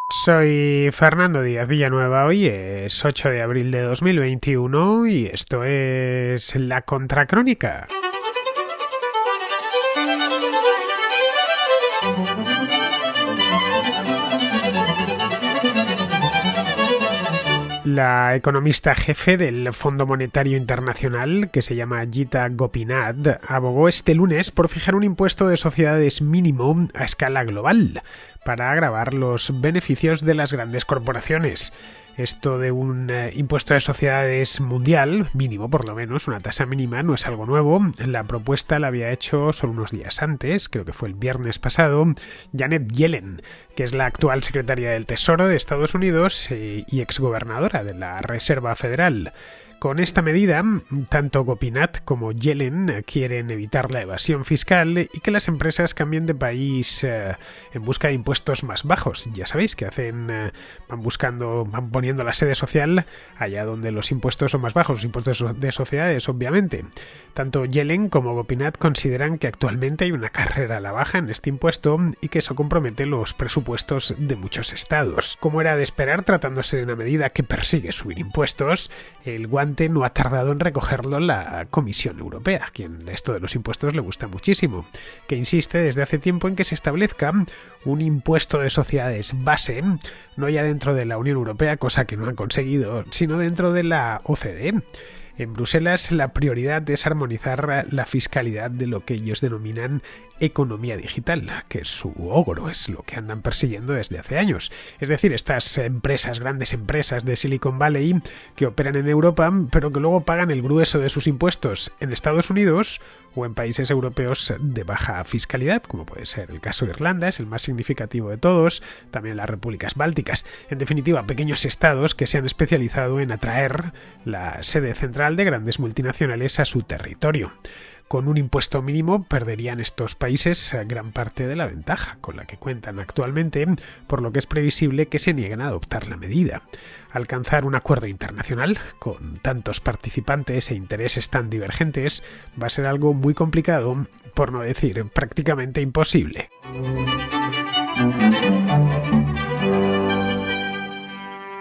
Soy Fernando Díaz Villanueva, hoy es 8 de abril de 2021 y esto es La Contracrónica. La economista jefe del Fondo Monetario Internacional, que se llama Gita Gopinath, abogó este lunes por fijar un impuesto de sociedades mínimo a escala global para agravar los beneficios de las grandes corporaciones. Esto de un impuesto de sociedades mundial, mínimo por lo menos, una tasa mínima, no es algo nuevo. La propuesta la había hecho solo unos días antes, creo que fue el viernes pasado, Janet Yellen, que es la actual secretaria del Tesoro de Estados Unidos y exgobernadora de la Reserva Federal. Con esta medida, tanto Gopinath como Yellen quieren evitar la evasión fiscal y que las empresas cambien de país en busca de impuestos más bajos. Ya sabéis que van poniendo la sede social allá donde los impuestos son más bajos, los impuestos de sociedades, obviamente. Tanto Yellen como Gopinath consideran que actualmente hay una carrera a la baja en este impuesto y que eso compromete los presupuestos de muchos estados. Como era de esperar, tratándose de una medida que persigue subir impuestos, el guante no ha tardado en recogerlo la Comisión Europea, a quien esto de los impuestos le gusta muchísimo, que insiste desde hace tiempo en que se establezca un impuesto de sociedades base, no ya dentro de la Unión Europea, cosa que no han conseguido, sino dentro de la OCDE. En Bruselas la prioridad es armonizar la fiscalidad de lo que ellos denominan economía digital, que es su ogro, es lo que andan persiguiendo desde hace años. Es decir, estas grandes empresas de Silicon Valley que operan en Europa, pero que luego pagan el grueso de sus impuestos en Estados Unidos o en países europeos de baja fiscalidad, como puede ser el caso de Irlanda, es el más significativo de todos, también las repúblicas bálticas. En definitiva, pequeños estados que se han especializado en atraer la sede central de grandes multinacionales a su territorio. Con un impuesto mínimo perderían estos países gran parte de la ventaja con la que cuentan actualmente, por lo que es previsible que se nieguen a adoptar la medida. Alcanzar un acuerdo internacional con tantos participantes e intereses tan divergentes va a ser algo muy complicado, por no decir prácticamente imposible.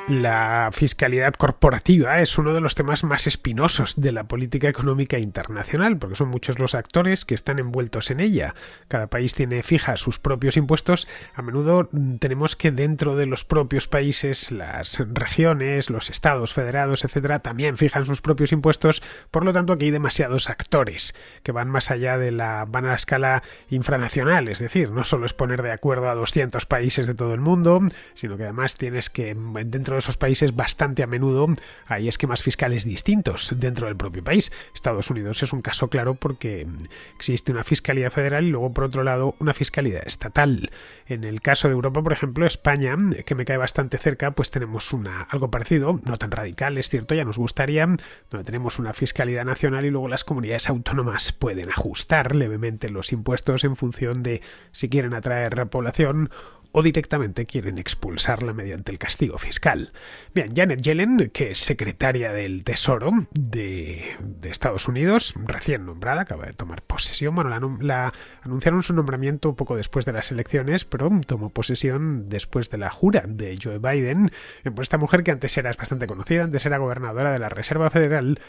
La fiscalidad corporativa es uno de los temas más espinosos de la política económica internacional, porque son muchos los actores que están envueltos en ella. Cada país tiene fija sus propios impuestos. A menudo tenemos que dentro de los propios países, las regiones, los estados federados, etcétera, también fijan sus propios impuestos. Por lo tanto, aquí hay demasiados actores que van más allá van a la escala infranacional. Es decir, no solo es poner de acuerdo a 200 países de todo el mundo, sino que además tienes que, dentro de esos países, bastante a menudo hay esquemas fiscales distintos dentro del propio país. Estados Unidos es un caso claro porque existe una fiscalía federal y luego, por otro lado, una fiscalidad estatal. En el caso de Europa, por ejemplo, España, que me cae bastante cerca, pues tenemos algo parecido, no tan radical, es cierto, ya nos gustaría, donde tenemos una fiscalidad nacional y luego las comunidades autónomas pueden ajustar levemente los impuestos en función de si quieren atraer población o directamente quieren expulsarla mediante el castigo fiscal. Bien, Janet Yellen, que es secretaria del Tesoro de Estados Unidos, recién nombrada, acaba de tomar posesión. Bueno, la anunciaron su nombramiento poco después de las elecciones, pero tomó posesión después de la jura de Joe Biden. Pues esta mujer, que antes era bastante conocida, antes era gobernadora de la Reserva Federal,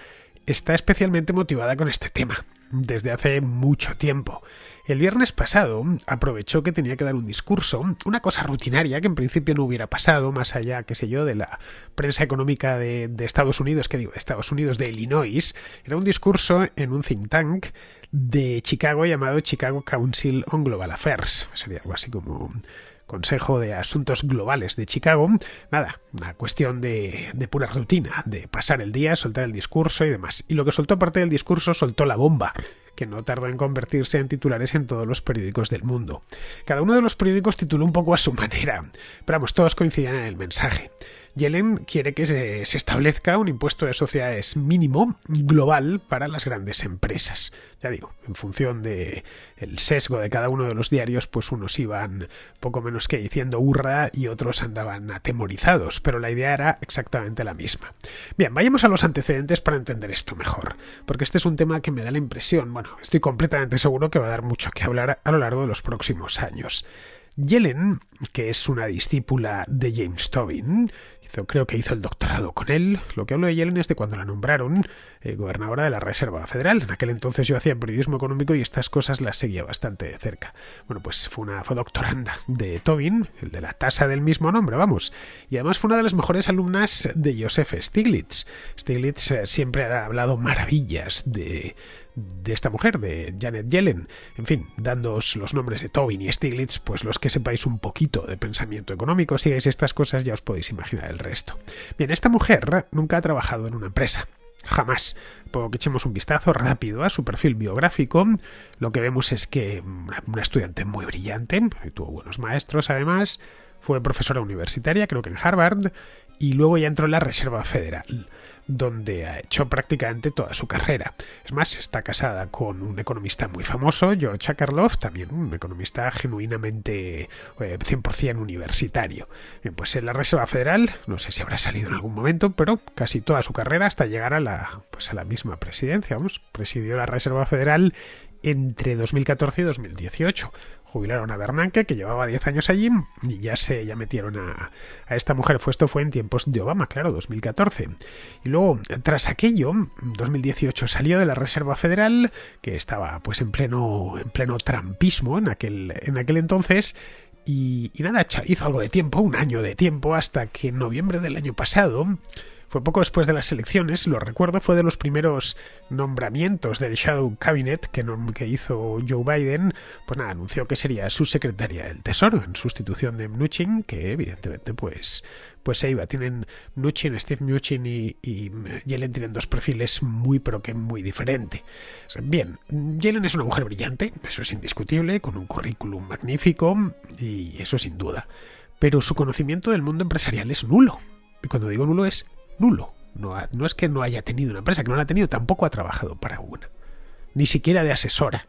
está especialmente motivada con este tema desde hace mucho tiempo. El viernes pasado aprovechó que tenía que dar un discurso, una cosa rutinaria que en principio no hubiera pasado, más allá, qué sé yo, de la prensa económica de Estados Unidos, de Estados Unidos, de Illinois. Era un discurso en un think tank de Chicago llamado Chicago Council on Global Affairs. Sería algo así como Consejo de Asuntos Globales de Chicago. Nada, una cuestión de pura rutina, de pasar el día, soltar el discurso y demás. Y lo que soltó aparte del discurso, soltó la bomba, que no tardó en convertirse en titulares en todos los periódicos del mundo. Cada uno de los periódicos tituló un poco a su manera, pero vamos, todos coincidían en el mensaje. Yellen quiere que se establezca un impuesto de sociedades mínimo global para las grandes empresas. Ya digo, en función de el sesgo de cada uno de los diarios, pues unos iban poco menos que diciendo hurra y otros andaban atemorizados, pero la idea era exactamente la misma. Bien, vayamos a los antecedentes para entender esto mejor, porque este es un tema que me da la impresión, bueno, estoy completamente seguro que va a dar mucho que hablar a lo largo de los próximos años. Yellen, que es una discípula de James Tobin, creo que hizo el doctorado con él. Lo que hablo de Yellen es de cuando la nombraron gobernadora de la Reserva Federal. En aquel entonces yo hacía periodismo económico y estas cosas las seguía bastante de cerca. Bueno, pues fue doctoranda de Tobin, el de la tasa del mismo nombre, vamos. Y además fue una de las mejores alumnas de Joseph Stiglitz. Stiglitz siempre ha hablado maravillas de esta mujer, de Janet Yellen. En fin, dándoos los nombres de Tobin y Stiglitz, pues los que sepáis un poquito de pensamiento económico, sigáis estas cosas, ya os podéis imaginar el resto. Bien, esta mujer nunca ha trabajado en una empresa. Jamás. Puedo que echemos un vistazo rápido a su perfil biográfico. Lo que vemos es que una estudiante muy brillante, tuvo buenos maestros además, fue profesora universitaria, creo que en Harvard, y luego ya entró en la Reserva Federal, donde ha hecho prácticamente toda su carrera. Es más, está casada con un economista muy famoso, George Akerlof, también un economista genuinamente 100% universitario. Bien, pues en la Reserva Federal, no sé si habrá salido en algún momento, pero casi toda su carrera hasta llegar a la misma presidencia. Presidió la Reserva Federal entre 2014 y 2018. Jubilaron a Bernanke, que llevaba 10 años allí, y ya metieron a esta mujer. Esto fue en tiempos de Obama, claro, 2014. Y luego, tras aquello, 2018 salió de la Reserva Federal, que estaba pues en pleno trumpismo en aquel entonces, y nada, hizo algo de tiempo, un año de tiempo, hasta que en noviembre del año pasado, fue poco después de las elecciones, lo recuerdo, fue de los primeros nombramientos del Shadow Cabinet que hizo Joe Biden, pues nada, anunció que sería su secretaria del Tesoro en sustitución de Mnuchin, que evidentemente pues se iba. Tienen Steve Mnuchin y Yellen tienen dos perfiles muy diferentes. Bien, Yellen es una mujer brillante, eso es indiscutible, con un currículum magnífico y eso sin duda, pero su conocimiento del mundo empresarial es nulo. Y cuando digo nulo es nulo. No es que no haya tenido una empresa, que no la ha tenido, tampoco ha trabajado para una, ni siquiera de asesora.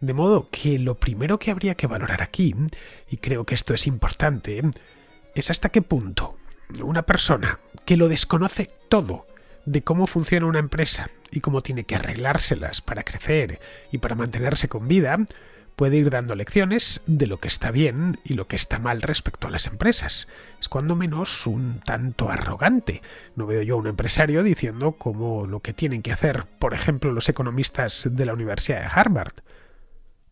De modo que lo primero que habría que valorar aquí, y creo que esto es importante, es hasta qué punto una persona que lo desconoce todo de cómo funciona una empresa y cómo tiene que arreglárselas para crecer y para mantenerse con vida, puede ir dando lecciones de lo que está bien y lo que está mal respecto a las empresas. Es cuando menos un tanto arrogante. No veo yo a un empresario diciendo cómo lo que tienen que hacer, por ejemplo, los economistas de la Universidad de Harvard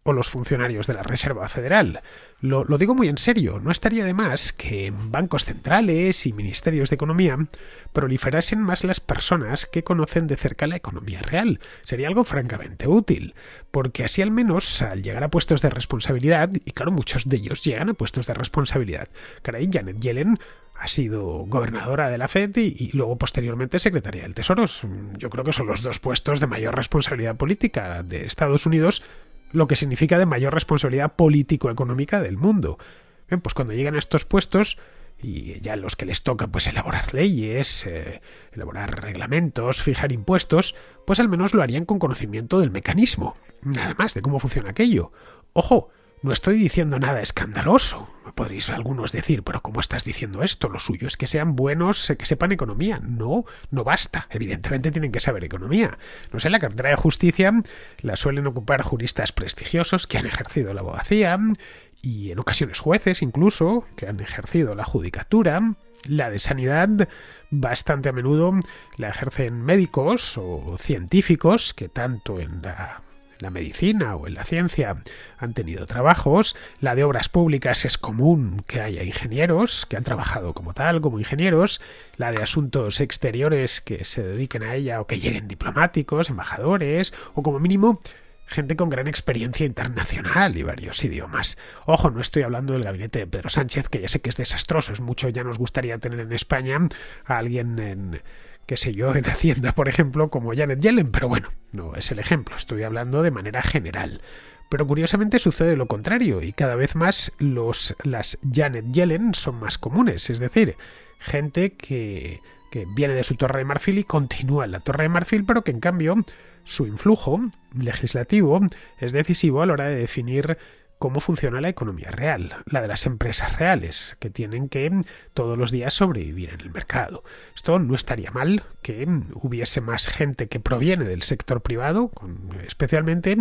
o los funcionarios de la Reserva Federal. Lo digo muy en serio. No estaría de más que en bancos centrales y ministerios de economía proliferasen más las personas que conocen de cerca la economía real. Sería algo francamente útil, porque así al menos al llegar a puestos de responsabilidad, y claro, muchos de ellos llegan a puestos de responsabilidad. Caray, Janet Yellen ha sido gobernadora de la FED y luego posteriormente secretaria del Tesoro. Yo creo que son los dos puestos de mayor responsabilidad política de Estados Unidos, lo que significa de mayor responsabilidad político-económica del mundo. Bien, pues cuando llegan a estos puestos, y ya los que les toca pues elaborar leyes, elaborar reglamentos, fijar impuestos, pues al menos lo harían con conocimiento del mecanismo, nada más de cómo funciona aquello. Ojo, no estoy diciendo nada escandaloso. Me podréis algunos decir, pero ¿cómo estás diciendo esto? Lo suyo es que sean buenos, que sepan economía. No basta. Evidentemente tienen que saber economía. No sé, la cartera de justicia la suelen ocupar juristas prestigiosos que han ejercido la abogacía y en ocasiones jueces incluso, que han ejercido la judicatura. La de sanidad bastante a menudo la ejercen médicos o científicos que tanto en la medicina o en la ciencia han tenido trabajos. La de obras públicas es común que haya ingenieros que han trabajado como ingenieros. La de asuntos exteriores que se dediquen a ella o que lleguen diplomáticos, embajadores o como mínimo gente con gran experiencia internacional y varios idiomas. Ojo, no estoy hablando del gabinete de Pedro Sánchez, que ya sé que es desastroso. Es mucho, ya nos gustaría tener en España a alguien en Hacienda, por ejemplo, como Janet Yellen, pero bueno, no es el ejemplo, estoy hablando de manera general. Pero curiosamente sucede lo contrario y cada vez más las Janet Yellen son más comunes, es decir, gente que viene de su Torre de Marfil y continúa en la Torre de Marfil, pero que en cambio su influjo legislativo es decisivo a la hora de definir cómo funciona la economía real, la de las empresas reales, que tienen que todos los días sobrevivir en el mercado. Esto no estaría mal que hubiese más gente que proviene del sector privado, especialmente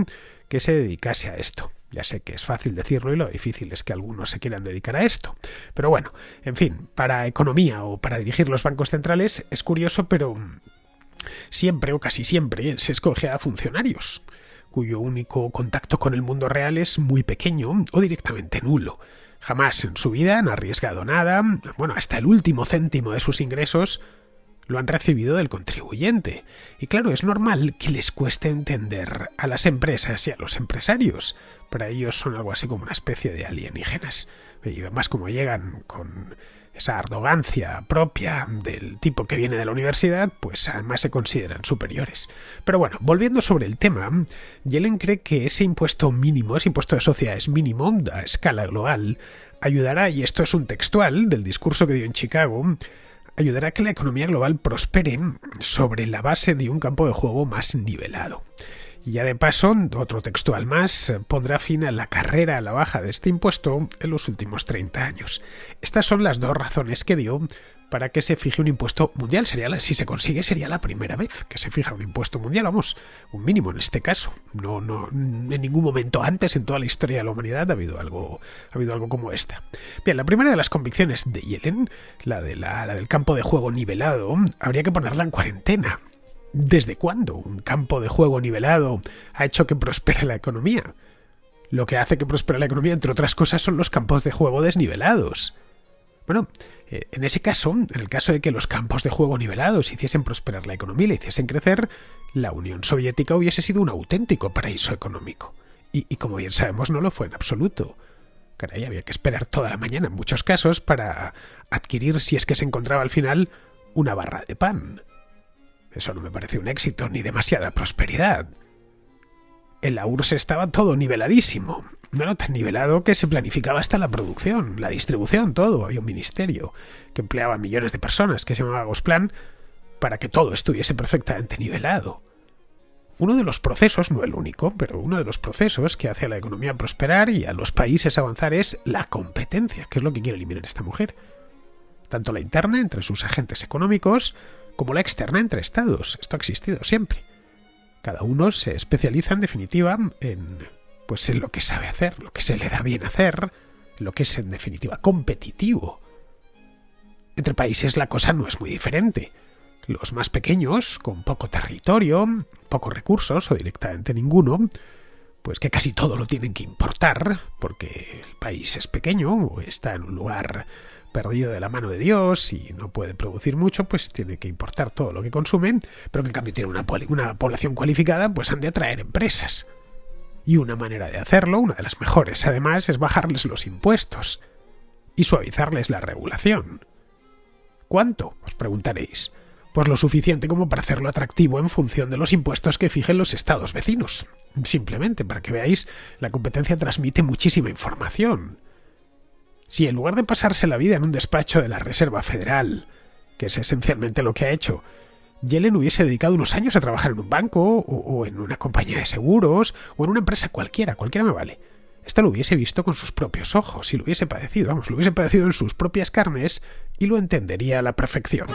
que se dedicase a esto. Ya sé que es fácil decirlo y lo difícil es que algunos se quieran dedicar a esto. Pero bueno, en fin, para economía o para dirigir los bancos centrales es curioso, pero siempre o casi siempre se escoge a funcionarios cuyo único contacto con el mundo real es muy pequeño o directamente nulo. Jamás en su vida han arriesgado nada, bueno, hasta el último céntimo de sus ingresos lo han recibido del contribuyente. Y claro, es normal que les cueste entender a las empresas y a los empresarios. Para ellos son algo así como una especie de alienígenas. Y además como llegan con esa arrogancia propia del tipo que viene de la universidad, pues además se consideran superiores. Pero bueno, volviendo sobre el tema, Yellen cree que ese impuesto mínimo, ese impuesto de sociedades mínimo a escala global, ayudará, y esto es un textual del discurso que dio en Chicago, ayudará a que la economía global prospere sobre la base de un campo de juego más nivelado. Y ya de paso, otro textual más, pondrá fin a la carrera a la baja de este impuesto en los últimos 30 años. Estas son las dos razones que dio para que se fije un impuesto mundial. Si se consigue, sería la primera vez que se fija un impuesto mundial, vamos, un mínimo en este caso. No, en ningún momento antes en toda la historia de la humanidad ha habido algo como esta. Bien, la primera de las convicciones de Yellen, la del campo de juego nivelado, habría que ponerla en cuarentena. ¿Desde cuándo un campo de juego nivelado ha hecho que prospere la economía? Lo que hace que prospere la economía, entre otras cosas, son los campos de juego desnivelados. Bueno, en ese caso, en el caso de que los campos de juego nivelados hiciesen prosperar la economía y la hiciesen crecer, la Unión Soviética hubiese sido un auténtico paraíso económico. Y como bien sabemos, no lo fue en absoluto. Caray, había que esperar toda la mañana en muchos casos para adquirir, si es que se encontraba al final, una barra de pan. Eso no me parece un éxito ni demasiada prosperidad. En la URSS estaba todo niveladísimo. No era tan nivelado que se planificaba hasta la producción, la distribución, todo. Había un ministerio que empleaba millones de personas, que se llamaba Gosplan, para que todo estuviese perfectamente nivelado. Uno de los procesos, no el único, pero uno de los procesos que hace a la economía prosperar y a los países avanzar es la competencia, que es lo que quiere eliminar esta mujer. Tanto la interna entre sus agentes económicos, como la externa entre estados. Esto ha existido siempre. Cada uno se especializa en definitiva en lo que sabe hacer, lo que se le da bien hacer, lo que es en definitiva competitivo. Entre países la cosa no es muy diferente. Los más pequeños, con poco territorio, pocos recursos o directamente ninguno, pues que casi todo lo tienen que importar, porque el país es pequeño o está en un lugar perdido de la mano de Dios y no puede producir mucho, pues tiene que importar todo lo que consume, pero que en cambio tiene una población cualificada, pues han de atraer empresas. Y una manera de hacerlo, una de las mejores además, es bajarles los impuestos y suavizarles la regulación. ¿Cuánto?, os preguntaréis. Pues lo suficiente como para hacerlo atractivo en función de los impuestos que fijen los estados vecinos. Simplemente, para que veáis, la competencia transmite muchísima información. Si en lugar de pasarse la vida en un despacho de la Reserva Federal, que es esencialmente lo que ha hecho, Yellen hubiese dedicado unos años a trabajar en un banco, o en una compañía de seguros, o en una empresa cualquiera me vale. Esto lo hubiese visto con sus propios ojos y lo hubiese padecido, lo hubiese padecido en sus propias carnes y lo entendería a la perfección.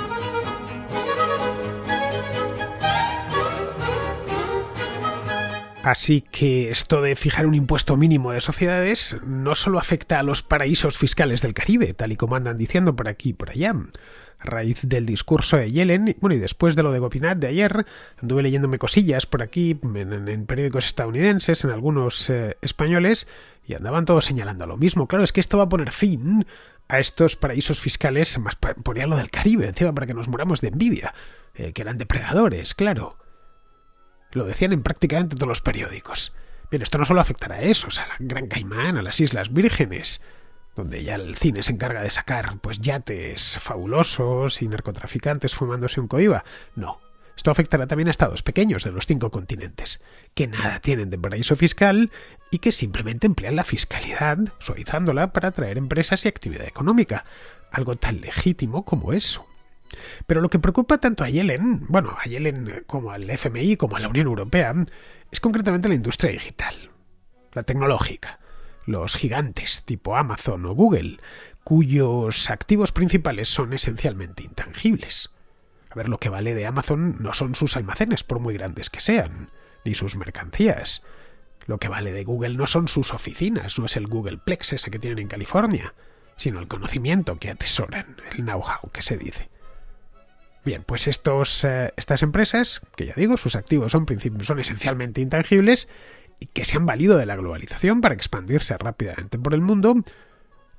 Así que esto de fijar un impuesto mínimo de sociedades no solo afecta a los paraísos fiscales del Caribe, tal y como andan diciendo por aquí y por allá. A raíz del discurso de Yellen, y después de lo de Gopinath de ayer, anduve leyéndome cosillas por aquí en periódicos estadounidenses, en algunos españoles, y andaban todos señalando lo mismo. Claro, es que esto va a poner fin a estos paraísos fiscales, más ponían lo del Caribe, encima para que nos muramos de envidia, que eran depredadores, claro. Lo decían en prácticamente todos los periódicos. Bien, esto no solo afectará a esos, a la Gran Caimán, a las Islas Vírgenes, donde ya el cine se encarga de sacar yates fabulosos y narcotraficantes fumándose un coiba. No, esto afectará también a estados pequeños de los 5 continentes, que nada tienen de paraíso fiscal y que simplemente emplean la fiscalidad, suavizándola para atraer empresas y actividad económica, algo tan legítimo como eso. Pero lo que preocupa tanto a Yellen como al FMI, como a la Unión Europea, es concretamente la industria digital, la tecnológica. los gigantes tipo Amazon o Google, cuyos activos principales son esencialmente intangibles. A ver, lo que vale de Amazon no son sus almacenes, por muy grandes que sean, ni sus mercancías. Lo que vale de Google no son sus oficinas, no es el Googleplex ese que tienen en California, sino el conocimiento que atesoran, el know-how que se dice. Bien, pues estas empresas, que ya digo, sus activos son esencialmente intangibles y que se han valido de la globalización para expandirse rápidamente por el mundo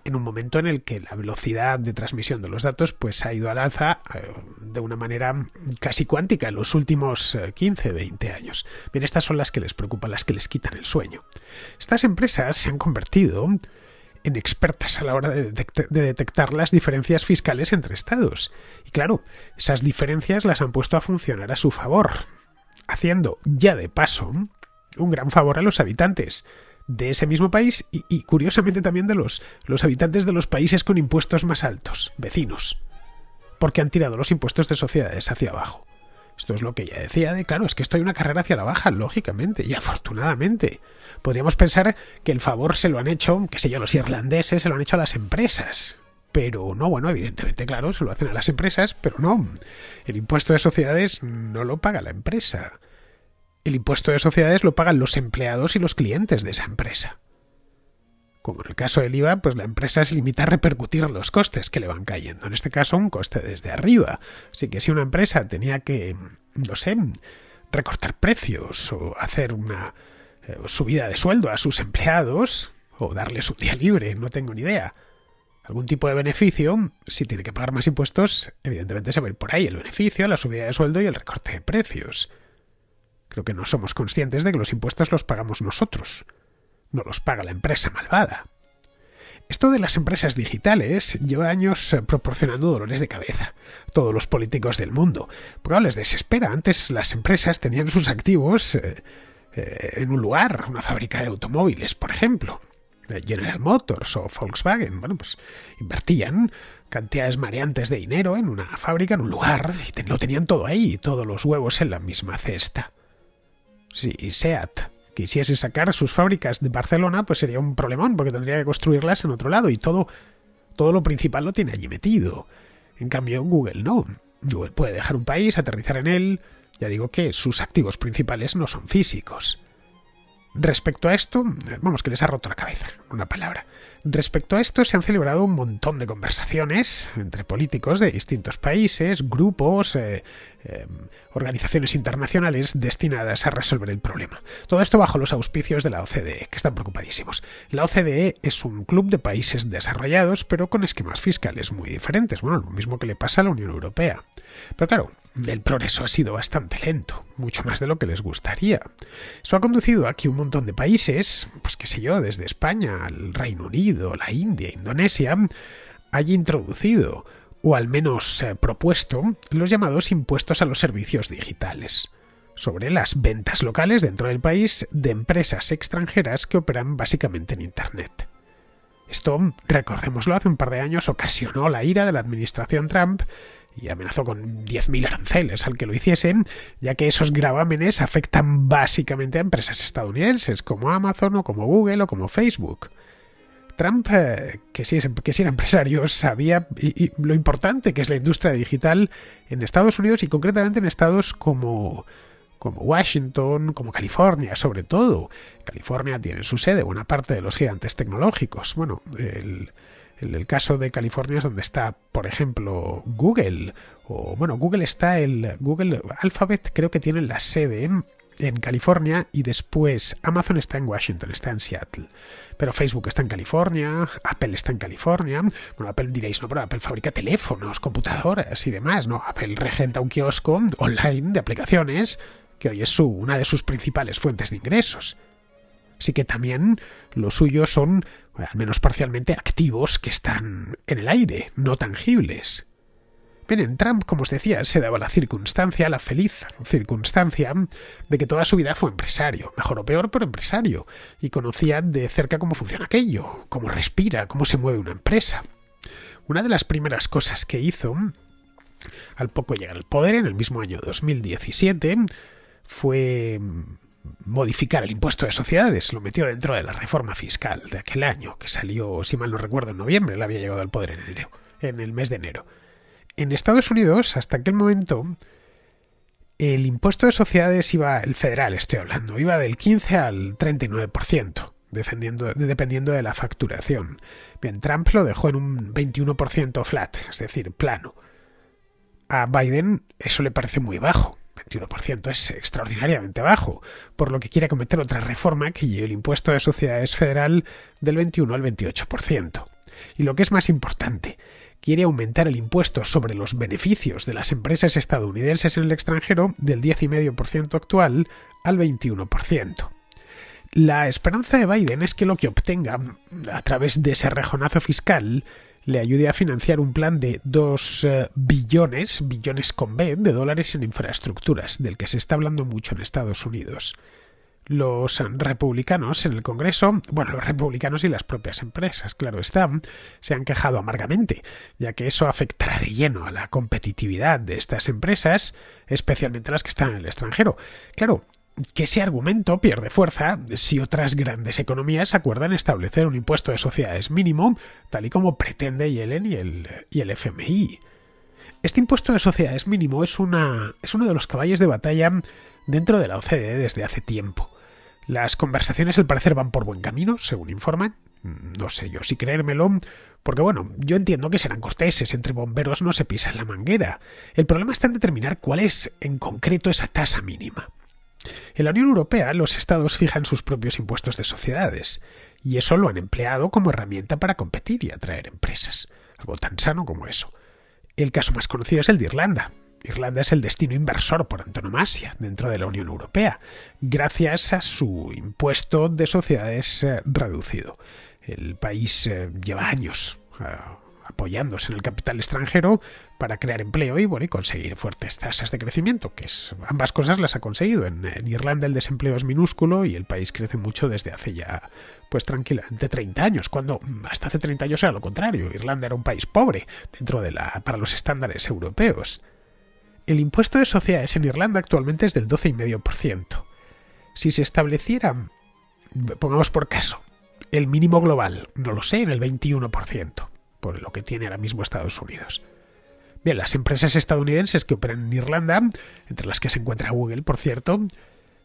en un momento en el que la velocidad de transmisión de los datos pues ha ido al alza de una manera casi cuántica en los últimos 15-20 años. Bien, estas son las que les preocupan, las que les quitan el sueño. Estas empresas se han convertido en expertas a la hora de detectar las diferencias fiscales entre estados. Y claro, esas diferencias las han puesto a funcionar a su favor, haciendo ya de paso un gran favor a los habitantes de ese mismo país y curiosamente también de los habitantes de los países con impuestos más altos, vecinos, porque han tirado los impuestos de sociedades hacia abajo. Esto es lo que ya decía claro, es que esto hay una carrera hacia la baja, lógicamente, y afortunadamente. Podríamos pensar que el favor se lo han hecho, qué sé yo, los irlandeses se lo han hecho a las empresas. Pero no, bueno, evidentemente, claro, se lo hacen a las empresas, pero no. El impuesto de sociedades no lo paga la empresa. El impuesto de sociedades lo pagan los empleados y los clientes de esa empresa. Como en el caso del IVA, pues la empresa se limita a repercutir los costes que le van cayendo. En este caso, un coste desde arriba. Así que si una empresa tenía que, no sé, recortar precios o hacer una subida de sueldo a sus empleados o darles un día libre, no tengo ni idea, algún tipo de beneficio, si tiene que pagar más impuestos, evidentemente se va a ir por ahí el beneficio, la subida de sueldo y el recorte de precios. Creo que no somos conscientes de que los impuestos los pagamos nosotros. No los paga la empresa malvada. Esto de las empresas digitales lleva años proporcionando dolores de cabeza a todos los políticos del mundo. Porque les desespera. Antes las empresas tenían sus activos en un lugar, una fábrica de automóviles, por ejemplo. General Motors o Volkswagen. Bueno, pues invertían cantidades mareantes de dinero en una fábrica, en un lugar, y lo tenían todo ahí, todos los huevos en la misma cesta. Si SEAT quisiese sacar sus fábricas de Barcelona, pues sería un problemón, porque tendría que construirlas en otro lado y todo lo principal lo tiene allí metido. En cambio, Google no. Google puede dejar un país, aterrizar en él. Ya digo que sus activos principales no son físicos. Respecto a esto, vamos, que les ha roto la cabeza, una palabra. Respecto a esto se han celebrado un montón de conversaciones entre políticos de distintos países, grupos, organizaciones internacionales destinadas a resolver el problema. Todo esto bajo los auspicios de la OCDE, que están preocupadísimos. La OCDE es un club de países desarrollados, pero con esquemas fiscales muy diferentes. Bueno, lo mismo que le pasa a la Unión Europea. Pero claro, el progreso ha sido bastante lento, mucho más de lo que les gustaría. Eso ha conducido a que un montón de países, pues qué sé yo, desde España al Reino Unido, la India, Indonesia, haya introducido, o al menos propuesto, los llamados impuestos a los servicios digitales, sobre las ventas locales dentro del país de empresas extranjeras que operan básicamente en Internet. Esto, recordémoslo, hace un par de años ocasionó la ira de la administración Trump y amenazó con 10.000 aranceles al que lo hiciesen, ya que esos gravámenes afectan básicamente a empresas estadounidenses como Amazon o como Google o como Facebook. Trump, que sí era empresario, sabía lo importante que es la industria digital en Estados Unidos y concretamente en estados como Washington, como California, sobre todo. California tiene su sede buena parte de los gigantes tecnológicos. Bueno, el caso de California es donde está, por ejemplo, Google. O bueno, Google Alphabet creo que tiene la sede en California y después Amazon está en Washington, está en Seattle. Pero Facebook está en California, Apple está en California. Bueno, Apple diréis, no, pero Apple fabrica teléfonos, computadoras y demás. No, Apple regenta un kiosco online de aplicaciones que hoy es una de sus principales fuentes de ingresos. Así que también lo suyo son, al menos parcialmente, activos que están en el aire, no tangibles. Bien, en Trump, como os decía, se daba la feliz circunstancia, de que toda su vida fue empresario, mejor o peor, pero empresario, y conocía de cerca cómo funciona aquello, cómo respira, cómo se mueve una empresa. Una de las primeras cosas que hizo, al poco llegar al poder, en el mismo año 2017, fue modificar el impuesto de sociedades. Lo metió dentro de la reforma fiscal de aquel año, que salió, si mal no recuerdo, en noviembre. Él había llegado al poder en el mes de enero. En Estados Unidos, hasta aquel momento, el impuesto de sociedades iba, el federal estoy hablando, iba del 15 al 39%, dependiendo de la facturación. Bien, Trump lo dejó en un 21% flat, es decir, plano. A Biden eso le parece muy bajo. 21% es extraordinariamente bajo, por lo que quiere acometer otra reforma que lleve el impuesto de sociedades federal del 21 al 28%. Y lo que es más importante, quiere aumentar el impuesto sobre los beneficios de las empresas estadounidenses en el extranjero del 10,5% actual al 21%. La esperanza de Biden es que lo que obtenga a través de ese rejonazo fiscal le ayude a financiar un plan de 2 billones con B, de dólares en infraestructuras, del que se está hablando mucho en Estados Unidos. Los republicanos en el Congreso, bueno, los republicanos y las propias empresas, claro está, se han quejado amargamente, ya que eso afectará de lleno a la competitividad de estas empresas, especialmente las que están en el extranjero. Claro, que ese argumento pierde fuerza si otras grandes economías acuerdan establecer un impuesto de sociedades mínimo, tal y como pretende Yellen y el FMI. Este impuesto de sociedades mínimo es uno de los caballos de batalla dentro de la OCDE desde hace tiempo. Las conversaciones al parecer van por buen camino, según informan. No sé yo si creérmelo, porque bueno, yo entiendo que serán corteses, entre bomberos no se pisa la manguera. El problema está en determinar cuál es en concreto esa tasa mínima. En la Unión Europea los estados fijan sus propios impuestos de sociedades, y eso lo han empleado como herramienta para competir y atraer empresas. Algo tan sano como eso. El caso más conocido es el de Irlanda. Irlanda es el destino inversor por antonomasia dentro de la Unión Europea, gracias a su impuesto de sociedades reducido. El país lleva años apoyándose en el capital extranjero para crear empleo y conseguir fuertes tasas de crecimiento, que ambas cosas las ha conseguido. En Irlanda el desempleo es minúsculo y el país crece mucho desde hace ya, pues tranquilamente 30 años, cuando hasta hace 30 años era lo contrario. Irlanda era un país pobre para los estándares europeos. El impuesto de sociedades en Irlanda actualmente es del 12,5%. Si se estableciera, pongamos por caso, el mínimo global, no lo sé, en el 21%, por lo que tiene ahora mismo Estados Unidos. Bien, las empresas estadounidenses que operan en Irlanda, entre las que se encuentra Google, por cierto,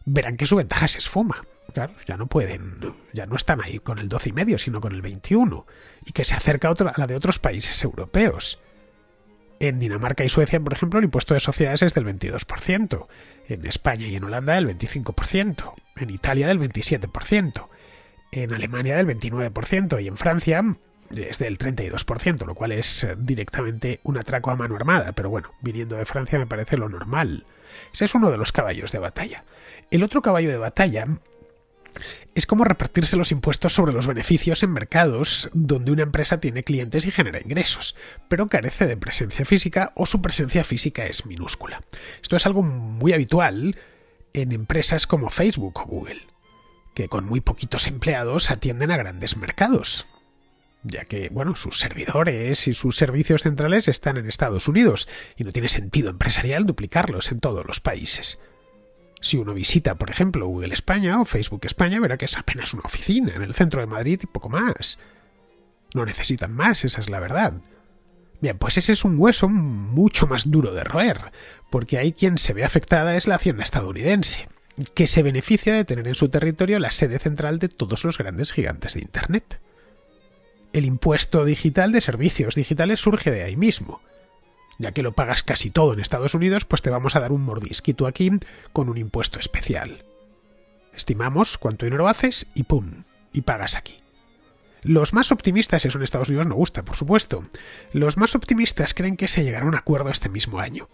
verán que su ventaja se esfuma. Claro, ya no están ahí con el 12,5%, sino con el 21%, y que se acerca a la de otros países europeos. En Dinamarca y Suecia, por ejemplo, el impuesto de sociedades es del 22%, en España y en Holanda del 25%, en Italia del 27%, en Alemania del 29% y en Francia es del 32%, lo cual es directamente un atraco a mano armada, pero bueno, viniendo de Francia me parece lo normal. Ese es uno de los caballos de batalla. El otro caballo de batalla es cómo repartirse los impuestos sobre los beneficios en mercados donde una empresa tiene clientes y genera ingresos, pero carece de presencia física o su presencia física es minúscula. Esto es algo muy habitual en empresas como Facebook o Google, que con muy poquitos empleados atienden a grandes mercados, ya que, sus servidores y sus servicios centrales están en Estados Unidos y no tiene sentido empresarial duplicarlos en todos los países. Si uno visita, por ejemplo, Google España o Facebook España, verá que es apenas una oficina en el centro de Madrid y poco más. No necesitan más, esa es la verdad. Bien, pues ese es un hueso mucho más duro de roer, porque ahí quien se ve afectada es la hacienda estadounidense, que se beneficia de tener en su territorio la sede central de todos los grandes gigantes de Internet. El impuesto digital de servicios digitales surge de ahí mismo. Ya que lo pagas casi todo en Estados Unidos, pues te vamos a dar un mordisquito aquí con un impuesto especial. Estimamos cuánto dinero haces y ¡pum! Y pagas aquí. Los más optimistas, eso en Estados Unidos no gusta, por supuesto. Los más optimistas creen que se llegará a un acuerdo este mismo año.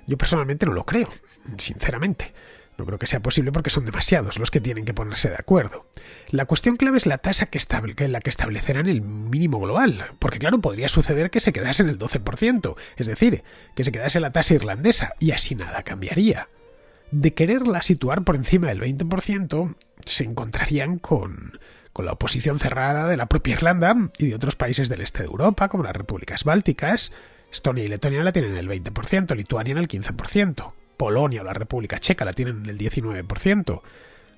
Yo personalmente no lo creo, sinceramente. No creo que sea posible porque son demasiados los que tienen que ponerse de acuerdo. La cuestión clave es la tasa en la que establecerán el mínimo global, porque claro, podría suceder que se quedase en el 12%, es decir, que se quedase la tasa irlandesa, y así nada cambiaría. De quererla situar por encima del 20%, se encontrarían con la oposición cerrada de la propia Irlanda y de otros países del este de Europa, como las repúblicas bálticas. Estonia y Letonia la tienen en el 20%, Lituania en el 15%. Polonia o la República Checa la tienen en el 19%.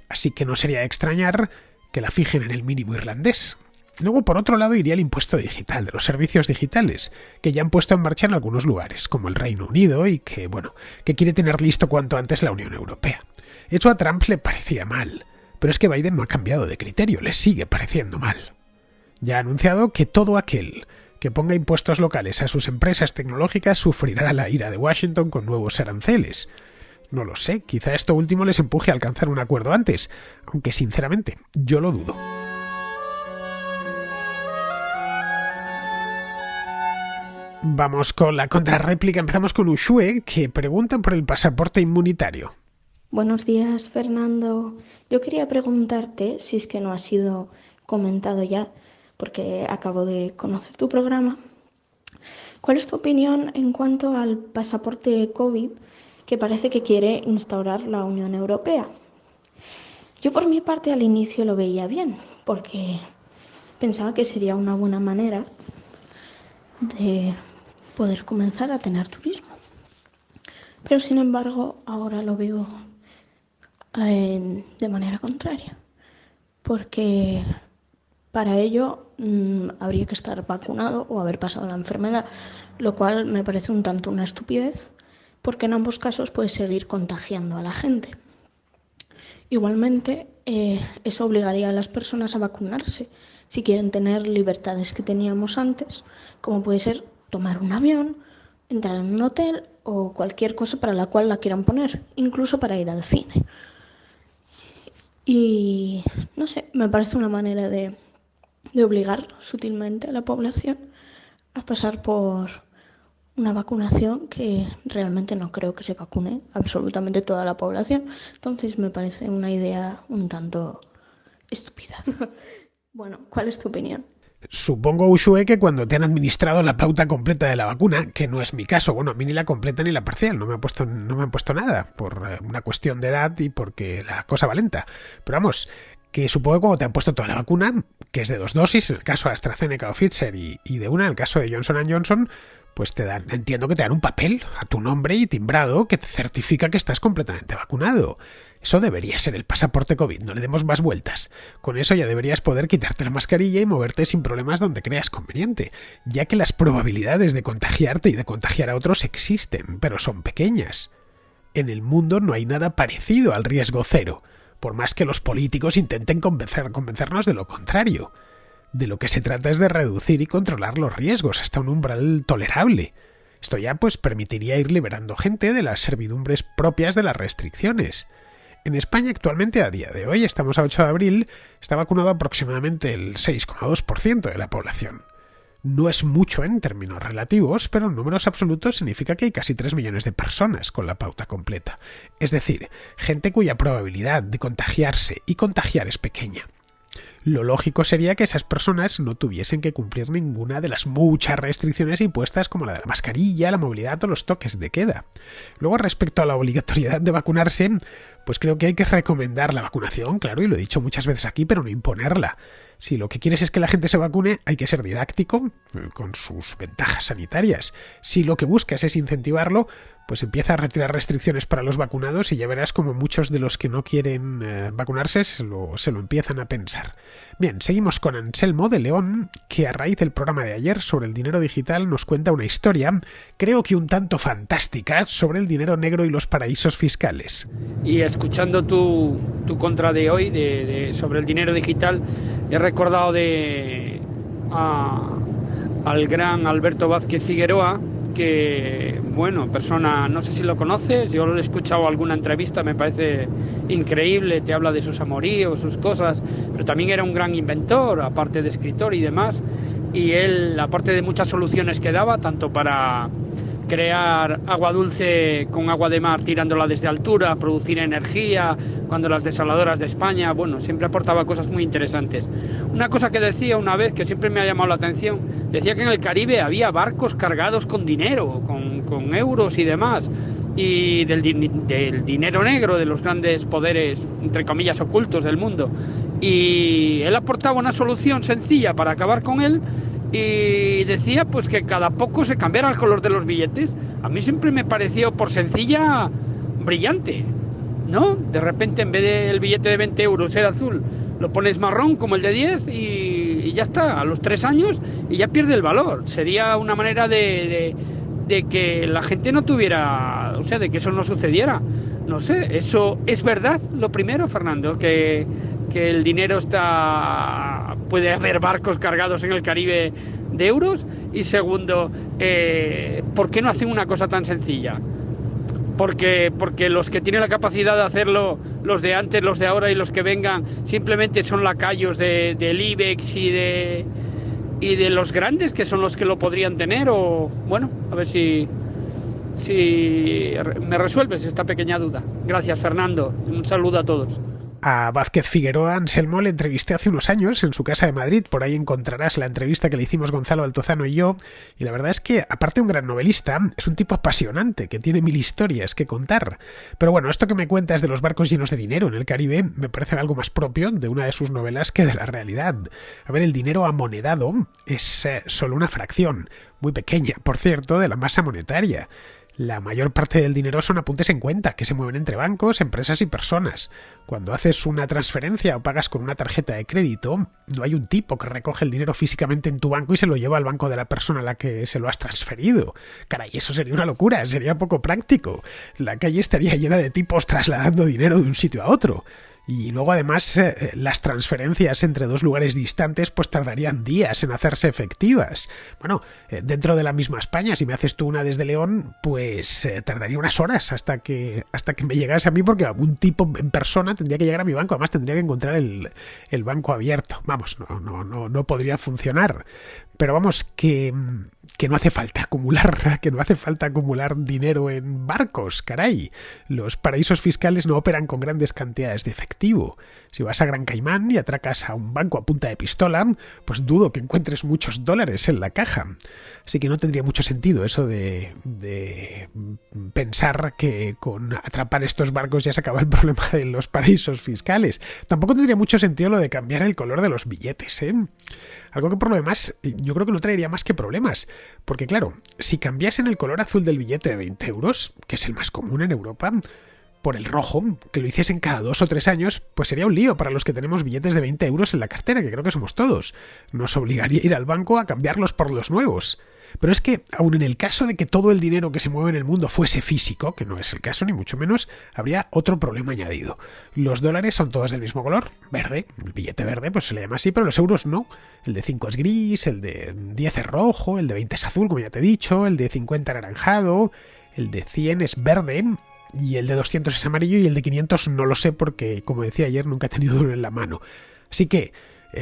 así que no sería de extrañar que la fijen en el mínimo irlandés. Luego, por otro lado, iría el impuesto digital de los servicios digitales, que ya han puesto en marcha en algunos lugares, como el Reino Unido, y que quiere tener listo cuanto antes la Unión Europea. Eso a Trump le parecía mal, pero es que Biden no ha cambiado de criterio, le sigue pareciendo mal. Ya ha anunciado que todo aquel que ponga impuestos locales a sus empresas tecnológicas sufrirá la ira de Washington con nuevos aranceles. No lo sé, quizá esto último les empuje a alcanzar un acuerdo antes, aunque sinceramente yo lo dudo. Vamos con la contrarréplica. Empezamos con Ushue, que pregunta por el pasaporte inmunitario. Buenos días, Fernando. Yo quería preguntarte, si es que no ha sido comentado ya, porque acabo de conocer tu programa, ¿cuál es tu opinión en cuanto al pasaporte COVID que parece que quiere instaurar la Unión Europea? Yo por mi parte al inicio lo veía bien, porque pensaba que sería una buena manera de poder comenzar a tener turismo. Pero sin embargo ahora lo veo de manera contraria, porque para ello habría que estar vacunado o haber pasado la enfermedad, lo cual me parece un tanto una estupidez, porque en ambos casos puedes seguir contagiando a la gente. Igualmente, eso obligaría a las personas a vacunarse si quieren tener libertades que teníamos antes, como puede ser tomar un avión, entrar en un hotel o cualquier cosa para la cual la quieran poner, incluso para ir al cine. Y no sé, me parece una manera de obligar sutilmente a la población a pasar por una vacunación que realmente no creo que se vacune absolutamente toda la población. Entonces me parece una idea un tanto estúpida. Bueno, ¿cuál es tu opinión? Supongo, Ushue, que cuando te han administrado la pauta completa de la vacuna, que no es mi caso, bueno, a mí ni la completa ni la parcial, no me han puesto nada, por una cuestión de edad y porque la cosa va lenta. Pero vamos, que supongo que cuando te han puesto toda la vacuna, que es de 2 dosis, en el caso de AstraZeneca o Pfizer y de una, en el caso de Johnson & Johnson, pues entiendo que te dan un papel a tu nombre y timbrado que te certifica que estás completamente vacunado. Eso debería ser el pasaporte COVID, no le demos más vueltas. Con eso ya deberías poder quitarte la mascarilla y moverte sin problemas donde creas conveniente, ya que las probabilidades de contagiarte y de contagiar a otros existen, pero son pequeñas. En el mundo no hay nada parecido al riesgo cero, por más que los políticos intenten convencernos de lo contrario. De lo que se trata es de reducir y controlar los riesgos hasta un umbral tolerable. Esto ya pues permitiría ir liberando gente de las servidumbres propias de las restricciones. En España actualmente, a día de hoy, estamos a 8 de abril, está vacunado aproximadamente el 6,2% de la población. No es mucho en términos relativos, pero en números absolutos significa que hay casi 3 millones de personas con la pauta completa. Es decir, gente cuya probabilidad de contagiarse y contagiar es pequeña. Lo lógico sería que esas personas no tuviesen que cumplir ninguna de las muchas restricciones impuestas como la de la mascarilla, la movilidad o los toques de queda. Luego, respecto a la obligatoriedad de vacunarse, pues creo que hay que recomendar la vacunación, claro, y lo he dicho muchas veces aquí, pero no imponerla. Si lo que quieres es que la gente se vacune, hay que ser didáctico, con sus ventajas sanitarias. Si lo que buscas es incentivarlo, pues empieza a retirar restricciones para los vacunados y ya verás como muchos de los que no quieren vacunarse se lo empiezan a pensar. Bien, seguimos con Anselmo de León, que a raíz del programa de ayer sobre el dinero digital nos cuenta una historia, creo que un tanto fantástica, sobre el dinero negro y los paraísos fiscales. Y escuchando tu contra de hoy sobre el dinero digital, he recordado al gran Alberto Vázquez Figueroa, que, bueno, persona, no sé si lo conoces, yo lo he escuchado alguna entrevista, me parece increíble, te habla de sus amoríos, sus cosas, pero también era un gran inventor, aparte de escritor y demás, y él, aparte de muchas soluciones que daba, tanto para crear agua dulce con agua de mar tirándola desde altura, producir energía, cuando las desaladoras de España, bueno, siempre aportaba cosas muy interesantes. Una cosa que decía una vez, que siempre me ha llamado la atención, decía que en el Caribe había barcos cargados con dinero, con euros y demás, y del dinero negro de los grandes poderes, entre comillas, ocultos del mundo. Y él aportaba una solución sencilla para acabar con él, y decía pues que cada poco se cambiara el color de los billetes. A mí siempre me pareció, por sencilla, brillante. ¿no? De repente, en vez del billete de 20 euros ser azul, lo pones marrón como el de 10 y ya está, a los 3 años y ya pierde el valor. Sería una manera de que la gente no tuviera, o sea, de que eso no sucediera. No sé, ¿eso es verdad lo primero, Fernando? Que el dinero está... puede haber barcos cargados en el Caribe de euros. Y segundo, ¿por qué no hacen una cosa tan sencilla? Porque los que tienen la capacidad de hacerlo, los de antes, los de ahora y los que vengan, simplemente son lacayos del IBEX y de los grandes, que son los que lo podrían tener. O bueno, a ver si me resuelves esta pequeña duda. Gracias, Fernando. Un saludo a todos. A Vázquez Figueroa Anselmo le entrevisté hace unos años en su casa de Madrid. Por ahí encontrarás la entrevista que le hicimos Gonzalo Altozano y yo. Y la verdad es que, aparte de un gran novelista, es un tipo apasionante, que tiene 1000 historias que contar. Pero bueno, esto que me cuentas de los barcos llenos de dinero en el Caribe me parece algo más propio de una de sus novelas que de la realidad. A ver, el dinero amonedado es solo una fracción, muy pequeña, por cierto, de la masa monetaria. La mayor parte del dinero son apuntes en cuenta, que se mueven entre bancos, empresas y personas. Cuando haces una transferencia o pagas con una tarjeta de crédito, no hay un tipo que recoge el dinero físicamente en tu banco y se lo lleva al banco de la persona a la que se lo has transferido. Caray, eso sería una locura, sería poco práctico. La calle estaría llena de tipos trasladando dinero de un sitio a otro. Y luego además las transferencias entre dos lugares distantes pues tardarían días en hacerse efectivas. Bueno, dentro de la misma España, si me haces tú una desde León, pues tardaría unas horas hasta que me llegase a mí, porque algún tipo en persona tendría que llegar a mi banco. Además tendría que encontrar el banco abierto. Vamos, no podría funcionar. Pero vamos, que no hace falta acumular dinero en barcos, caray. Los paraísos fiscales no operan con grandes cantidades de efectivo. Si vas a Gran Caimán y atracas a un banco a punta de pistola, pues dudo que encuentres muchos dólares en la caja. Así que no tendría mucho sentido eso de pensar que con atrapar estos barcos ya se acaba el problema de los paraísos fiscales. Tampoco tendría mucho sentido lo de cambiar el color de los billetes, ¿eh? Algo que por lo demás yo creo que no traería más que problemas. Porque claro, si cambiasen el color azul del billete de 20 euros, que es el más común en Europa, por el rojo, que lo hiciesen cada 2 o 3 años, pues sería un lío para los que tenemos billetes de 20 euros en la cartera, que creo que somos todos. Nos obligaría a ir al banco a cambiarlos por los nuevos. Pero es que, aun en el caso de que todo el dinero que se mueve en el mundo fuese físico, que no es el caso ni mucho menos, habría otro problema añadido. Los dólares son todos del mismo color, verde, el billete verde pues se le llama así, pero los euros no. El de 5 es gris, el de 10 es rojo, el de 20 es azul, como ya te he dicho, el de 50 anaranjado, el de 100 es verde, y el de 200 es amarillo, y el de 500 no lo sé porque, como decía ayer, nunca he tenido uno en la mano. Así que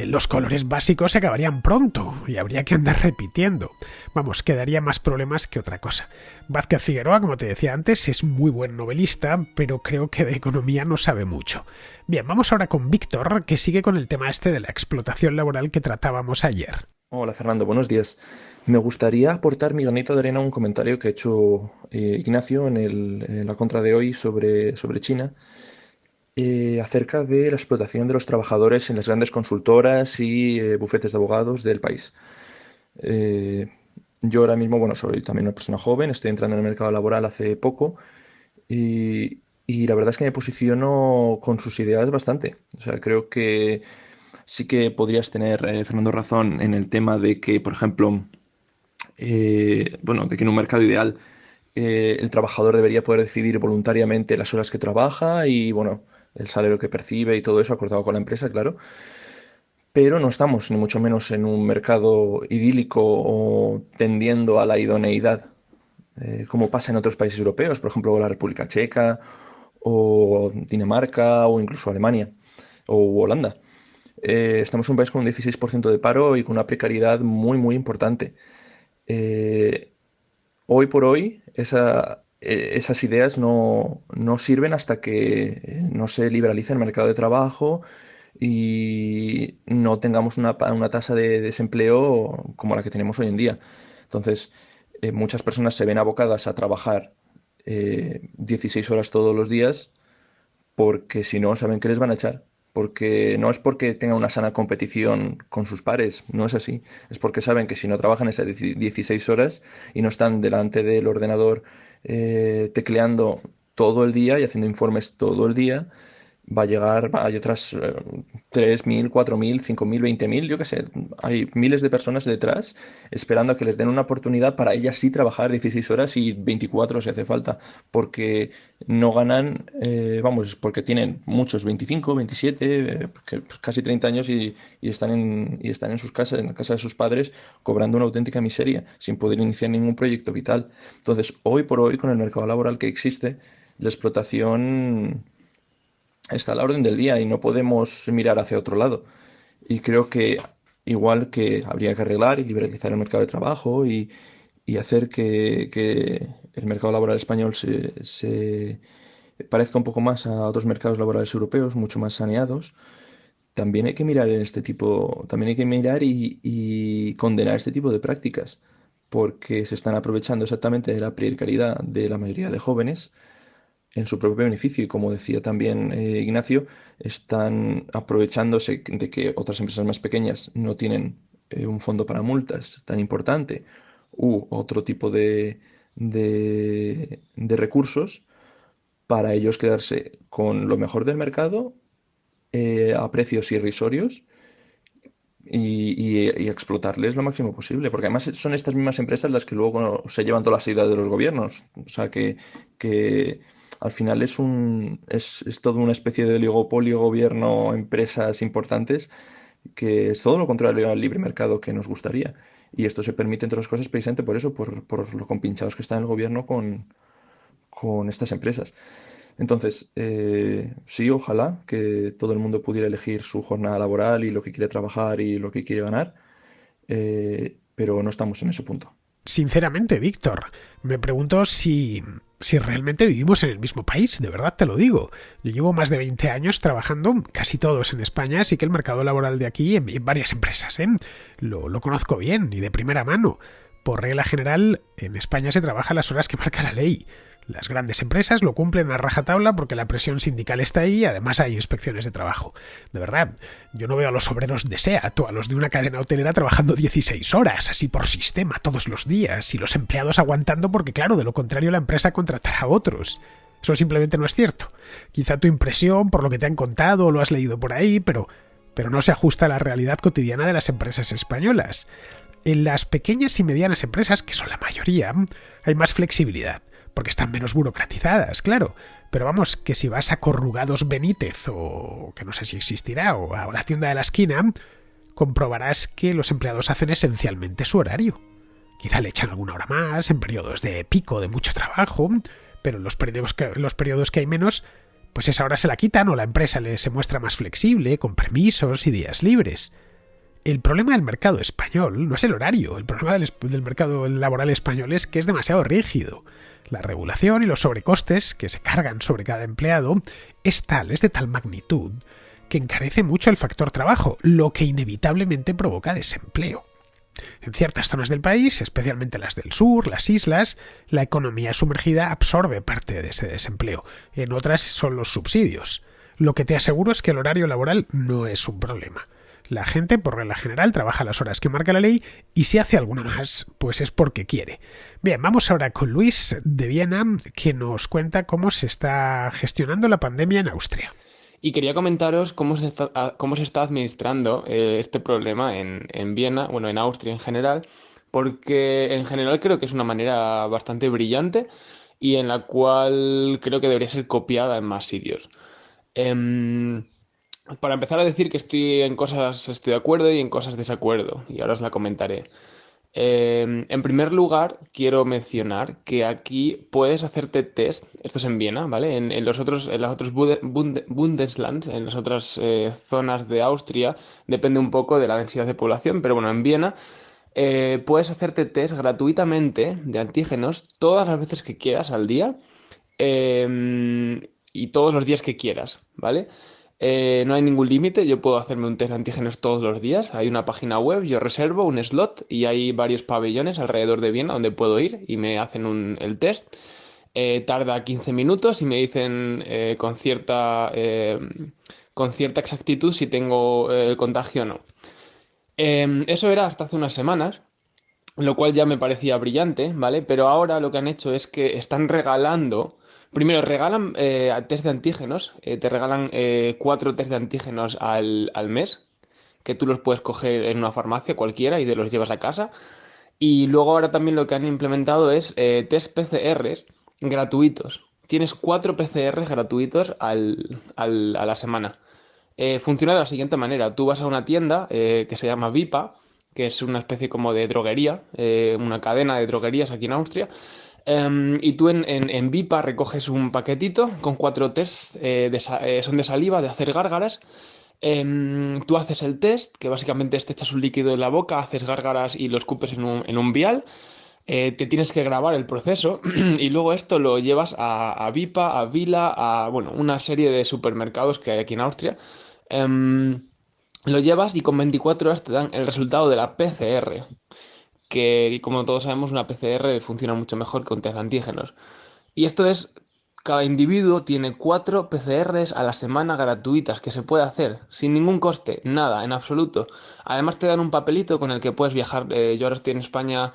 los colores básicos se acabarían pronto y habría que andar repitiendo. Vamos, quedaría más problemas que otra cosa. Vázquez Figueroa, como te decía antes, es muy buen novelista, pero creo que de economía no sabe mucho. Bien, vamos ahora con Víctor, que sigue con el tema este de la explotación laboral que tratábamos ayer. Hola Fernando, buenos días. Me gustaría aportar mi granito de arena a un comentario que ha hecho Ignacio en la contra de hoy sobre China, acerca de la explotación de los trabajadores en las grandes consultoras y bufetes de abogados del país. Eh, yo ahora mismo, bueno, soy también una persona joven, estoy entrando en el mercado laboral hace poco y la verdad es que me posiciono con sus ideas bastante. O sea, creo que sí que podrías tener, Fernando, razón en el tema de que, por ejemplo, bueno, de que en un mercado ideal el trabajador debería poder decidir voluntariamente las horas que trabaja y, bueno, el salario que percibe y todo eso acordado con la empresa, claro. Pero no estamos ni mucho menos en un mercado idílico o tendiendo a la idoneidad, como pasa en otros países europeos, por ejemplo, la República Checa o Dinamarca o incluso Alemania o Holanda. Estamos en un país con un 16% de paro y con una precariedad muy, muy importante. Eh, Hoy por hoy esas ideas no sirven hasta que no se liberalice el mercado de trabajo y no tengamos una tasa de desempleo como la que tenemos hoy en día. Entonces, muchas personas se ven abocadas a trabajar 16 horas todos los días porque si no saben que les van a echar. Porque no es porque tengan una sana competición con sus pares, no es así. Es porque saben que si no trabajan esas 16 horas y no están delante del ordenador tecleando todo el día y haciendo informes todo el día, va a llegar, hay otras 3.000, 4.000, 5.000, 20.000, yo qué sé, hay miles de personas detrás esperando a que les den una oportunidad para ellas sí trabajar 16 horas y 24 si hace falta, porque no ganan, vamos, porque tienen muchos 25, 27, casi 30 años y están en sus casas, en la casa de sus padres, cobrando una auténtica miseria, sin poder iniciar ningún proyecto vital. Entonces, hoy por hoy, con el mercado laboral que existe, la explotación está a la orden del día y no podemos mirar hacia otro lado. Y creo que igual que habría que arreglar y liberalizar el mercado de trabajo y hacer que el mercado laboral español se parezca un poco más a otros mercados laborales europeos, mucho más saneados, también hay que mirar en este tipo, también hay que mirar y condenar este tipo de prácticas, porque se están aprovechando exactamente de la precariedad de la mayoría de jóvenes en su propio beneficio. Y como decía también Ignacio, están aprovechándose de que otras empresas más pequeñas no tienen un fondo para multas tan importante u otro tipo de recursos para ellos quedarse con lo mejor del mercado a precios irrisorios y explotarles lo máximo posible, porque además son estas mismas empresas las que luego se llevan todas las ayudas de los gobiernos. O sea que al final es toda una especie de oligopolio, gobierno, empresas importantes, que es todo lo contrario al libre mercado que nos gustaría. Y esto se permite, entre otras cosas, precisamente por eso, por lo compinchados que está el gobierno con estas empresas. Entonces, sí, ojalá que todo el mundo pudiera elegir su jornada laboral y lo que quiere trabajar y lo que quiere ganar, pero no estamos en ese punto. Sinceramente, Víctor, me pregunto si realmente vivimos en el mismo país, de verdad te lo digo. Yo llevo más de 20 años trabajando, casi todos en España, así que el mercado laboral de aquí, en varias empresas, lo conozco bien y de primera mano. Por regla general, en España se trabaja las horas que marca la ley. Las grandes empresas lo cumplen a rajatabla porque la presión sindical está ahí y además hay inspecciones de trabajo. De verdad, yo no veo a los obreros de SEAT o a los de una cadena hotelera trabajando 16 horas, así por sistema, todos los días, y los empleados aguantando porque, claro, de lo contrario la empresa contratará a otros. Eso simplemente no es cierto. Quizá tu impresión, por lo que te han contado o lo has leído por ahí, pero no se ajusta a la realidad cotidiana de las empresas españolas. En las pequeñas y medianas empresas, que son la mayoría, hay más flexibilidad, porque están menos burocratizadas, claro. Pero vamos, que si vas a Corrugados Benítez, o que no sé si existirá, o a la tienda de la esquina, comprobarás que los empleados hacen esencialmente su horario. Quizá le echan alguna hora más, en periodos de pico de mucho trabajo, pero en los periodos que hay menos, pues esa hora se la quitan o la empresa se muestra más flexible, con permisos y días libres. El problema del mercado español no es el horario, el problema del mercado laboral español es que es demasiado rígido. La regulación y los sobrecostes que se cargan sobre cada empleado es de tal magnitud, que encarece mucho el factor trabajo, lo que inevitablemente provoca desempleo. En ciertas zonas del país, especialmente las del sur, las islas, la economía sumergida absorbe parte de ese desempleo. En otras son los subsidios. Lo que te aseguro es que el horario laboral no es un problema. La gente, por regla general, trabaja las horas que marca la ley y si hace alguna más, pues es porque quiere. Bien, vamos ahora con Luis de Viena, que nos cuenta cómo se está gestionando la pandemia en Austria. Y quería comentaros cómo se está administrando este problema en Viena, bueno, en Austria en general, porque en general creo que es una manera bastante brillante y en la cual creo que debería ser copiada en más sitios. Para empezar a decir que en cosas estoy de acuerdo y en cosas desacuerdo, y ahora os la comentaré. En primer lugar, quiero mencionar que aquí puedes hacerte test, esto es en Viena, ¿vale? En las otros Bundesland, en las otras zonas de Austria, depende un poco de la densidad de población, pero bueno, en Viena puedes hacerte test gratuitamente de antígenos todas las veces que quieras al día y todos los días que quieras, ¿vale? No hay ningún límite, yo puedo hacerme un test de antígenos todos los días. Hay una página web, yo reservo un slot y hay varios pabellones alrededor de Viena donde puedo ir y me hacen el test. Tarda 15 minutos y me dicen con cierta exactitud si tengo el contagio o no. Eso era hasta hace unas semanas. lo cual ya me parecía brillante, ¿vale? Pero ahora lo que han hecho es que están regalando, primero regalan test de antígenos, te regalan 4 test de antígenos al mes, que tú los puedes coger en una farmacia cualquiera y te los llevas a casa. Y luego ahora también lo que han implementado es test PCRs gratuitos. Tienes 4 PCRs gratuitos a la semana. Funciona de la siguiente manera. Tú vas a una tienda que se llama Vipa, que es una especie como de droguería, una cadena de droguerías aquí en Austria. Y tú en Vipa recoges un paquetito con 4 tests, son de saliva, de hacer gárgaras. Tú haces el test, que básicamente te echas un líquido en la boca, haces gárgaras y lo escupes en un vial. Te tienes que grabar el proceso y luego esto lo llevas a Vipa, a Vila, a bueno, una serie de supermercados que hay aquí en Austria. Lo llevas y con 24 horas te dan el resultado de la PCR, que como todos sabemos una PCR funciona mucho mejor que un test de antígenos. Y esto es, cada individuo tiene 4 PCRs a la semana gratuitas que se puede hacer sin ningún coste, nada, en absoluto. Además te dan un papelito con el que puedes viajar. Yo ahora estoy en España,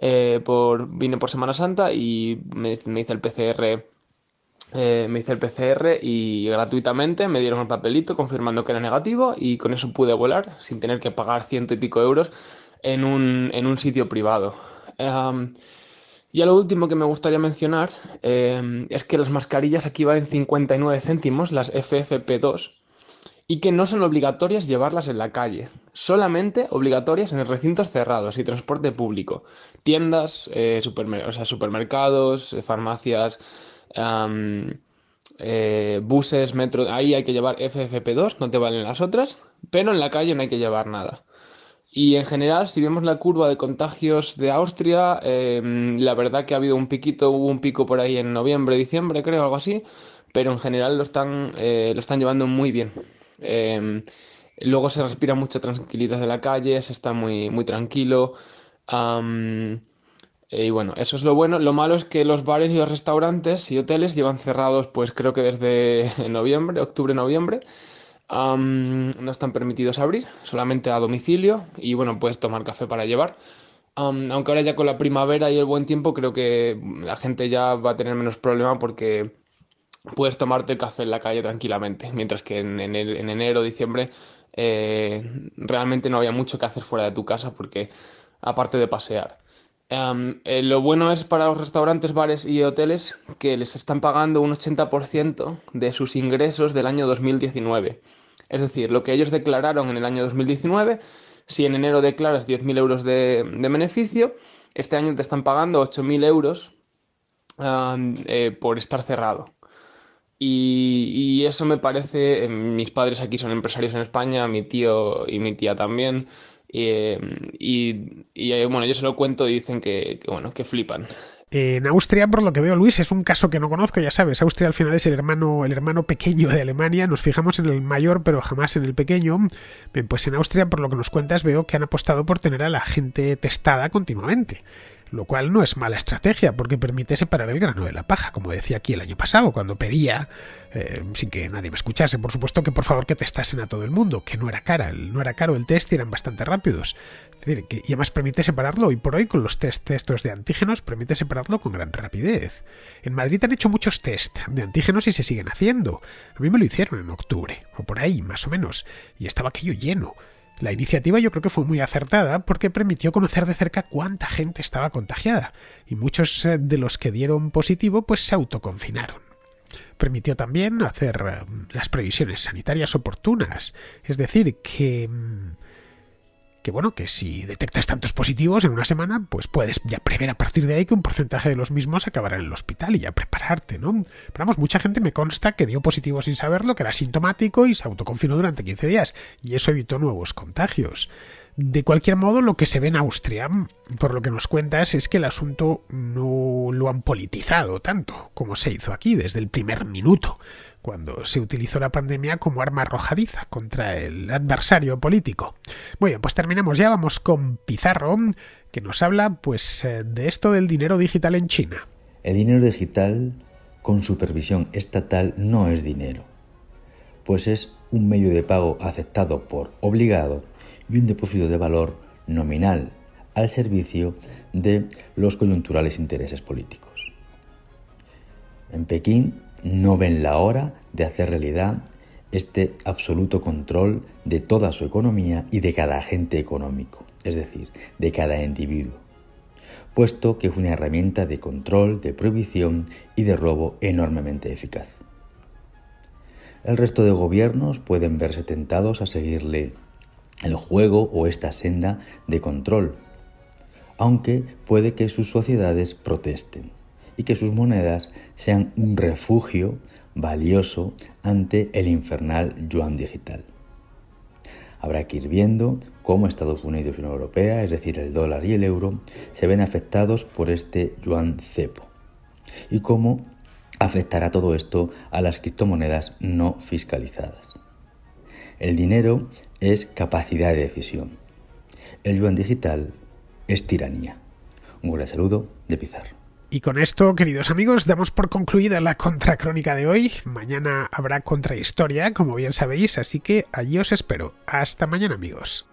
vine por Semana Santa y me hice el PCR. Me hice el PCR y gratuitamente me dieron el papelito confirmando que era negativo y con eso pude volar sin tener que pagar ciento y pico euros en un sitio privado. Y a lo último que me gustaría mencionar es que las mascarillas aquí valen 59 céntimos, las FFP2, y que no son obligatorias llevarlas en la calle, solamente obligatorias en recintos cerrados y transporte público, tiendas, o sea, supermercados, farmacias, buses, metro, ahí hay que llevar FFP2, no te valen las otras, pero en la calle no hay que llevar nada. Y en general, si vemos la curva de contagios de Austria, la verdad que ha habido hubo un pico por ahí en noviembre, diciembre, creo, algo así, pero en general lo están llevando muy bien. Eh, Luego se respira mucha tranquilidad de la calle, se está muy, muy tranquilo. am, y bueno, eso es lo bueno. Lo malo es que los bares y los restaurantes y hoteles llevan cerrados, pues creo que desde noviembre, octubre, noviembre. No están permitidos abrir, solamente a domicilio y bueno, puedes tomar café para llevar. Aunque ahora ya con la primavera y el buen tiempo creo que la gente ya va a tener menos problema porque puedes tomarte el café en la calle tranquilamente, mientras que en enero, diciembre realmente no había mucho que hacer fuera de tu casa porque aparte de pasear. Lo bueno es para los restaurantes, bares y hoteles que les están pagando un 80% de sus ingresos del año 2019. Es decir, lo que ellos declararon en el año 2019, si en enero declaras 10.000 euros de beneficio, este año te están pagando 8.000 euros por estar cerrado. Y eso me parece, mis padres aquí son empresarios en España, mi tío y mi tía también, bueno, yo se lo cuento y dicen bueno, que flipan. En Austria, por lo que veo, Luis, es un caso que no conozco, ya sabes. Austria al final es el hermano pequeño de Alemania. Nos fijamos en el mayor, pero jamás en el pequeño. Bien, pues en Austria, por lo que nos cuentas, veo que han apostado por tener a la gente testada continuamente. Lo cual no es mala estrategia, porque permite separar el grano de la paja, como decía aquí el año pasado, cuando pedía, sin que nadie me escuchase, por supuesto, que por favor que testasen a todo el mundo, que no era caro el test y eran bastante rápidos. Es decir, y además permite separarlo, hoy por hoy con los estos de antígenos, permite separarlo con gran rapidez. En Madrid han hecho muchos test de antígenos y se siguen haciendo. A mí me lo hicieron en octubre, o por ahí, más o menos, y estaba aquello lleno. La iniciativa yo creo que fue muy acertada porque permitió conocer de cerca cuánta gente estaba contagiada, y muchos de los que dieron positivo pues se autoconfinaron. Permitió también hacer las previsiones sanitarias oportunas, es decir, que bueno, que si detectas tantos positivos en una semana, pues puedes ya prever a partir de ahí que un porcentaje de los mismos acabará en el hospital y ya prepararte, ¿no? Pero vamos, mucha gente me consta que dio positivo sin saberlo, que era sintomático y se autoconfinó durante 15 días, y eso evitó nuevos contagios. De cualquier modo, lo que se ve en Austria, por lo que nos cuentas, es que el asunto no lo han politizado tanto como se hizo aquí desde el primer minuto, cuando se utilizó la pandemia como arma arrojadiza contra el adversario político. Bueno, pues terminamos ya, vamos con Pizarro, que nos habla pues de esto del dinero digital en China. El dinero digital con supervisión estatal no es dinero, pues es un medio de pago aceptado por obligado y un depósito de valor nominal al servicio de los coyunturales intereses políticos. En Pekín no ven la hora de hacer realidad este absoluto control de toda su economía y de cada agente económico, es decir, de cada individuo, puesto que es una herramienta de control, de prohibición y de robo enormemente eficaz. El resto de gobiernos pueden verse tentados a seguirle el juego o esta senda de control, aunque puede que sus sociedades protesten y que sus monedas sean un refugio valioso ante el infernal yuan digital. Habrá que ir viendo cómo Estados Unidos y la Unión Europea, es decir, el dólar y el euro, se ven afectados por este yuan cepo y cómo afectará todo esto a las criptomonedas no fiscalizadas. El dinero es capacidad de decisión. El yuan digital es tiranía. Un gran saludo de Pizarro. Y con esto, queridos amigos, damos por concluida la contracrónica de hoy. Mañana habrá contrahistoria, como bien sabéis, así que allí os espero. Hasta mañana, amigos.